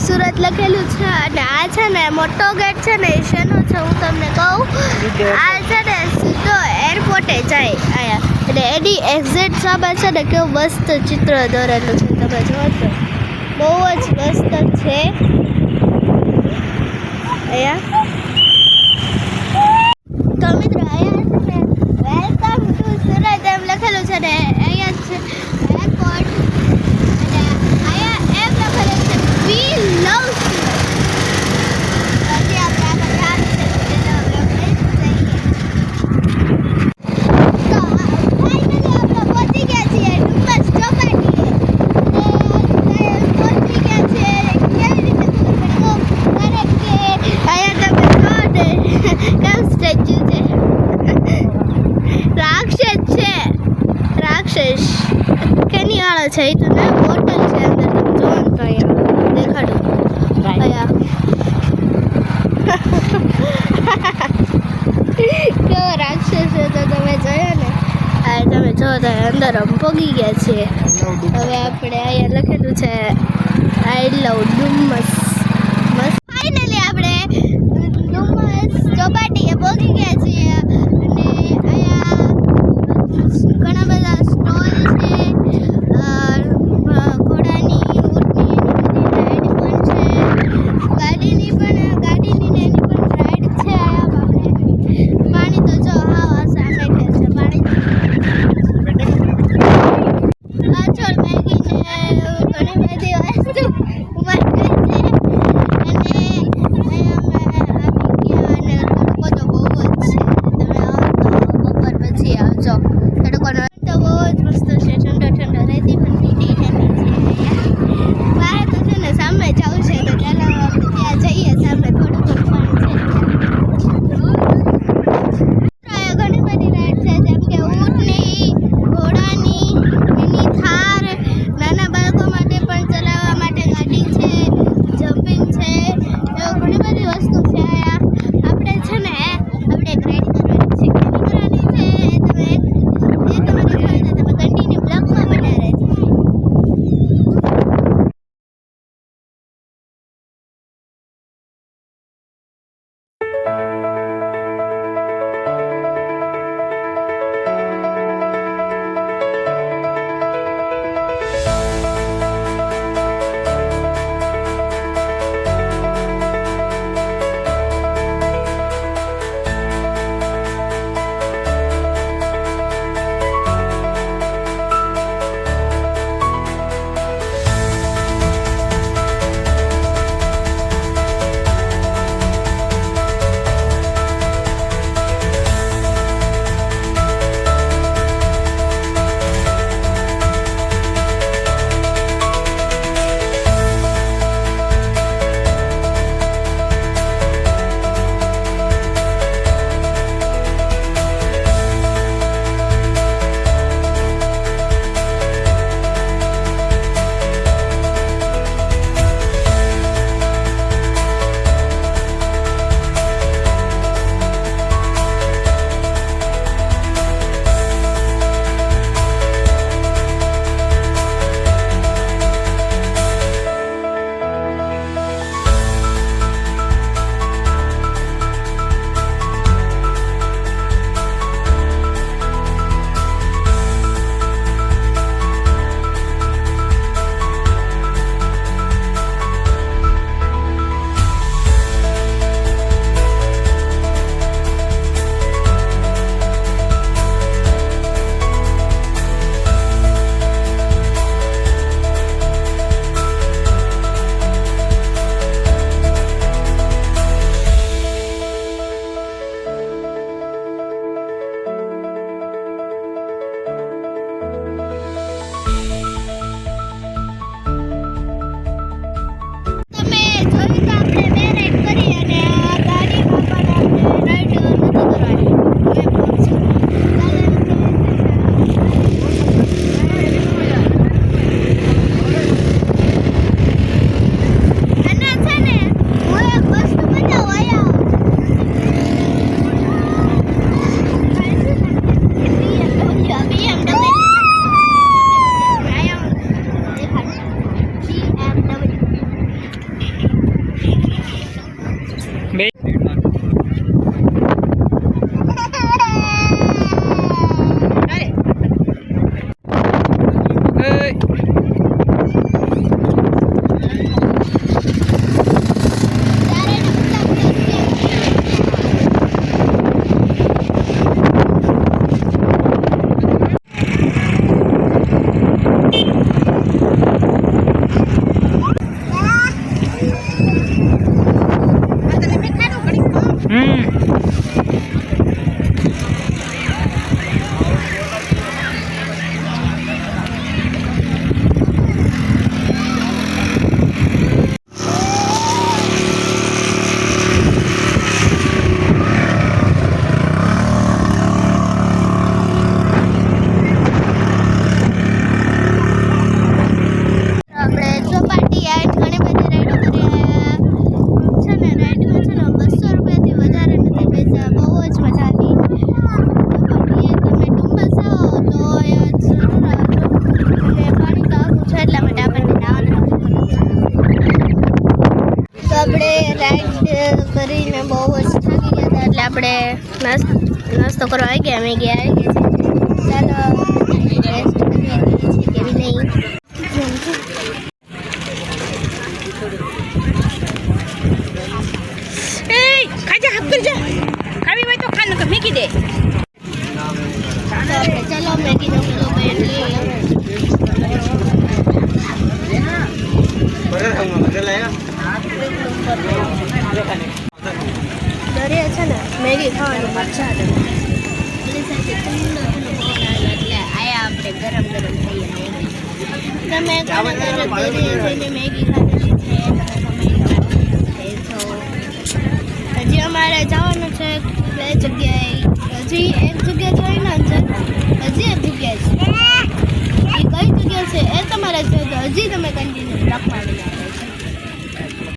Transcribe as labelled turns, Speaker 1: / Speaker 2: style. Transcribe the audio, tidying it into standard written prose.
Speaker 1: સુરત લખેલું છે અને આ છે ને મોટો ગેટ છે ને એ શેનો છે હું તમને કહું. આ છે ને સીધો એરપોર્ટે જાય આયા એટલે એની એક્ઝેક્ટ સામે છે ને કેવું મસ્ત ચિત્ર દોરેલું છે તમે જોશો બહુ જ મસ્ત છે અહીંયા. તો મિત્રો અહીંયા છે ને વેલકમ ટુ સુરત એમ લખેલું છે ને અહીંયા છે એરપોર્ટ અને અહીંયા એમ લખેલું છે વી લવ સુરત. હજી આપણે આગળ જવાનું છે તેનો આપણે જઈએ. તો ફાઇનલી આપણે પહોંચી ગયા છીએ ડુમ્મસ ચોપાટીએ. પહોંચી ગયા છે કેવી રીતે ખબર પડી કારણ કે અહીંયા તમે જો ને કેમ સ્ટેચ્યુ છે રાક્ષસ છે રાક્ષસ કેની વાળો છે એ તો ને બોટલ છે અંદર તમે જો ને તો અહીંયા દેખાડું અહીંયા કેવો રાક્ષસ છે તો તમે જોયો ને આ તમે જો તો અંદર પોગી ગયા છીએ. હવે આપણે અહીંયા લખેલું છે આઈ લવ ડુમ્મસ. બસ ફાઇનલી આપણે ડુમ્મસ ચોપાટીએ પહોંચી ગયા છીએ અને અહીંયા ઘણા બધા સ્ટોલ છે ઘોડાની ઊંટની રાઈડ પણ છે ગાડીની ને એની પણ રાઈડ છે. અહીંયા પાણી તો જો હા સામે છે પાણી પાછળ મેગી ને ઘણી બધી વસ્તુ મળે છે અને અહીંયા અમે આવી ગયા અને તડકો તો બહુ જ છે. તમે આવો તો બપોર પછી આવજો તડકોનો તો બહુ જ મસ્ત છે આપણે રાઈડ કરીને બહુ જ થાકી ગયા હતા એટલે આપણે નાસ્તો કરવા આવી ગયા મેગી આવી ગઈ છે ચાલો ટેસ્ટ કરીએ છે કેવી નહીં
Speaker 2: ખાજા હક કરજા ખાવી હોય તો ખા નકર મેકી દે
Speaker 1: તો આપણે ચાલો મેગીનો કિલો લઈએ દરિયા છે ને મેગી ખાવાની મજા આવે પેલી સાઈડે ઠંડો ઠંડો પવન આવે એટલે આયા આપણે ગરમ ગરમ ખાઈએ મેગી તમે કોને દરિયા જઈને મેગી ખાધેલી છે હજી અમારે જવાનું છે બે જગ્યાએ હજી એક જગ્યા જોઈને હજી એક જગ્યા છે એ કઈ જગ્યા છે એ તમારે હજી તમે કન્ટિન્યુ રાખવાની